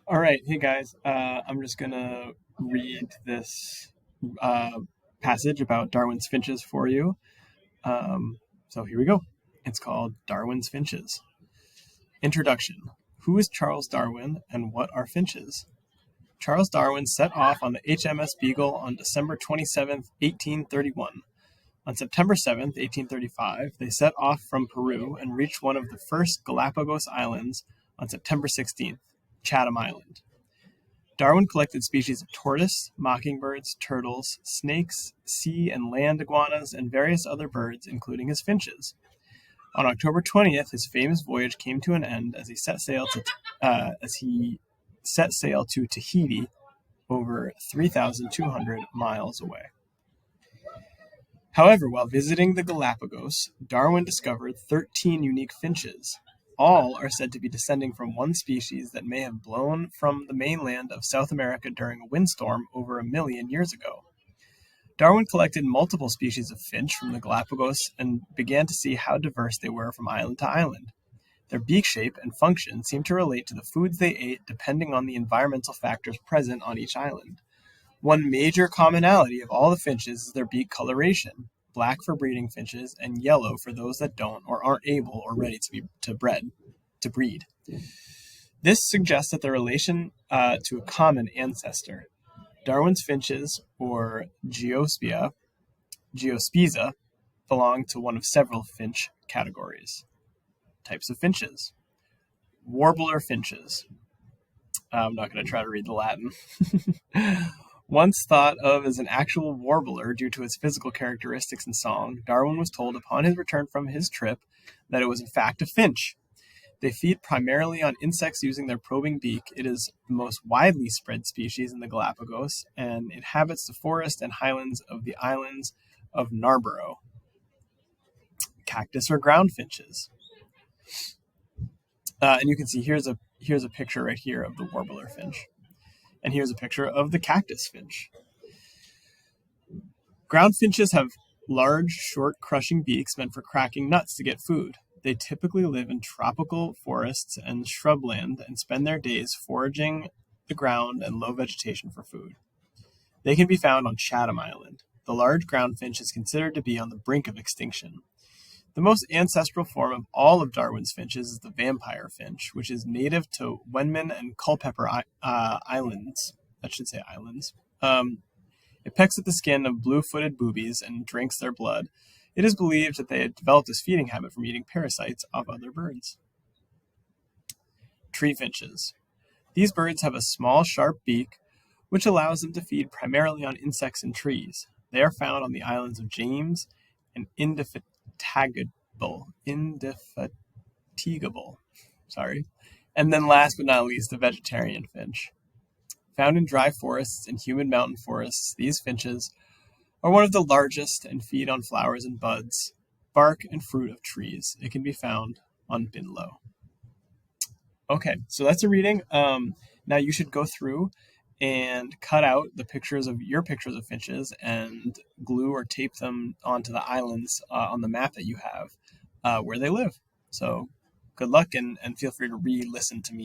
All right, hey guys. I'm just gonna read this uh, passage about Darwin's finches for you. So here we go. It's called Darwin's Finches. Introduction. Who is Charles Darwin and what are finches? Charles Darwin set off on the HMS Beagle on December 27th, 1831. On September 7th, 1835, they set off from Peru and reached one of the first Galapagos Islands on September 16th, Chatham Island. Darwin collected species of tortoise, mockingbirds, turtles, snakes, sea and land iguanas, and various other birds, including his finches. On October 20th, his famous voyage came to an end as he set sail to Tahiti, over 3,200 miles away. However, while visiting the Galapagos, Darwin discovered 13 unique finches. All are said to be descending from one species that may have blown from the mainland of South America during a windstorm over 1 million years ago. Darwin collected multiple species of finch from the Galapagos and began to see how diverse they were from island to island. Their beak shape and function seem to relate to the foods they ate depending on the environmental factors present on each island. One major commonality of all the finches is their beak coloration: black for breeding finches and yellow for those that don't or aren't able or ready to breed. This suggests that their relation to a common ancestor. Darwin's finches, or Geospiza, belong to one of several finch categories. Types of finches. Warbler finches. I'm not going to try to read the Latin. Once thought of as an actual warbler due to its physical characteristics and song, Darwin was told upon his return from his trip that it was in fact a finch. They feed primarily on insects using their probing beak. It is the most widely spread species in the Galapagos and inhabits the forest and highlands of the islands of Narborough. Cactus or ground finches. And you can see here's a picture right here of the warbler finch. And here's a picture of the cactus finch. Ground finches have large, short, crushing beaks meant for cracking nuts to get food. They typically live in tropical forests and shrubland and spend their days foraging the ground and low vegetation for food. They can be found on Chatham Island. The large ground finch is considered to be on the brink of extinction. The most ancestral form of all of Darwin's finches is the vampire finch, which is native to Wenman and Culpeper Islands. That should say islands. It pecks at the skin of blue-footed boobies and drinks their blood. It is believed that they had developed this feeding habit from eating parasites of other birds. Tree finches. These birds have a small, sharp beak, which allows them to feed primarily on insects and trees. They are found on the islands of James and Indefatigable. And then last but not least, the vegetarian finch. Found in dry forests and humid mountain forests, these finches are one of the largest and feed on flowers and buds, bark, and fruit of trees. It can be found on Binlow. Okay, so that's a reading. Now you should go through and cut out the pictures of finches and glue or tape them onto the islands on the map that you have where they live. So good luck and feel free to re-listen to me.